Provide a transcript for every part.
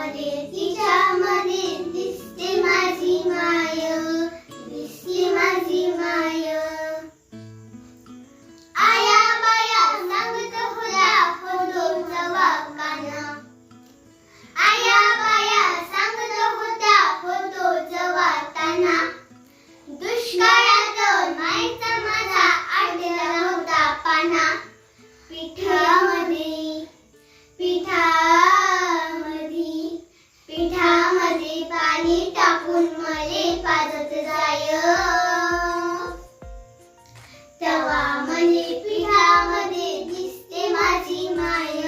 तिच्यामध्ये दिसते माझी माय, दिसते माझी माय. आया बाया सांगत होत्या फोटोचा वाकाना, आया बाया सांगत होत्या फोटोचा वाकाना. दुष्काळात मायेचा माझा आडला होता पाना. पिठामध्ये पाणी टाकून मले पाजत जाय. तेव्हा मले पिठामध्ये दिसते माझी माय,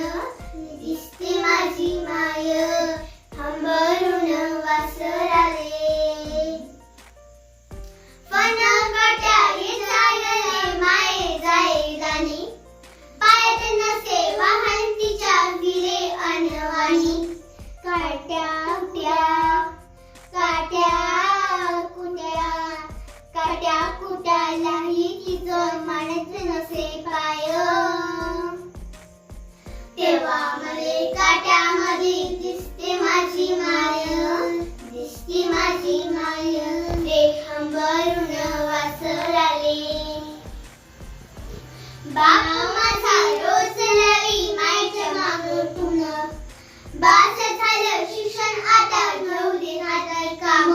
दिसते माझी माय. हंबरून वासराले फण काट्याने चालले माये जाई जाणी. पायात नसे वाहन तिच्या विरे अनवाणी. काट्या कुट्यालाही तिचं मानत नसे पाय. तेव्हा मले काट्यामध्ये दिसते माझी माय, दिसते माझी माय. रे हंबरून वासराले बाप माझा रोज लावी मायच्या मागून. बास झालं शिक्षण आता घेऊ दे हातात काम.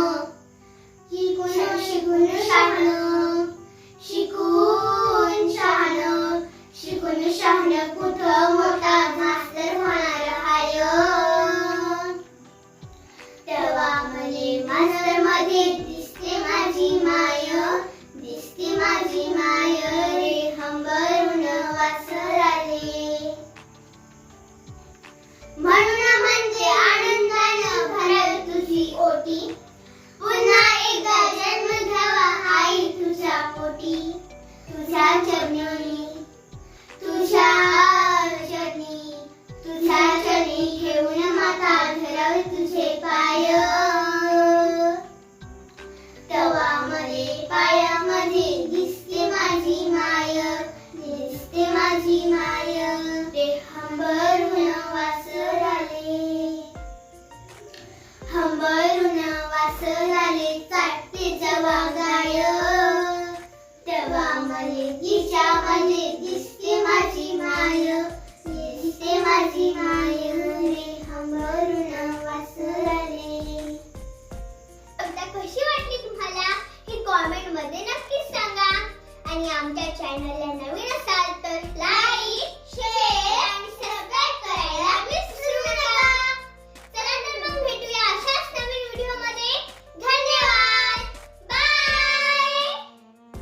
शिकून शहाणं, शिकून शहाणं, शिकून शहाणं कुठं मोठा मास्तर होणार हाय. तेव्हा मले मास्तर मध्ये दिसते माझी माय, दिसते माझी माय. रे हंबरून वासराले म्हणून म्हणजे आनंदानं भरावी तुझी ओटी. पुन्हा एकदा जन्म घ्यावा आई तुझ्या पोटी. तुझ्या चरणी, तुझ्या चरणी, तुझ्या चरणी घेऊन माता धरावी तुझे पाय. तेव्हा मले पायामध्ये दिसते माझी माय, दिसते माझी माय. रे हंबरून वासराले, हंबरून वासराले चाटते जेव्हा गाय. तेव्हा मले तिच्यामध्ये दिसते माझी माय, दिसते माझी माय. रे हंबरून वासराले. कविता कशी वाटली तुम्हाला हे कॉमेंट मध्ये नक्कीच सांगा. आणि आमच्या चॅनलला नवीन असाल तर लाईक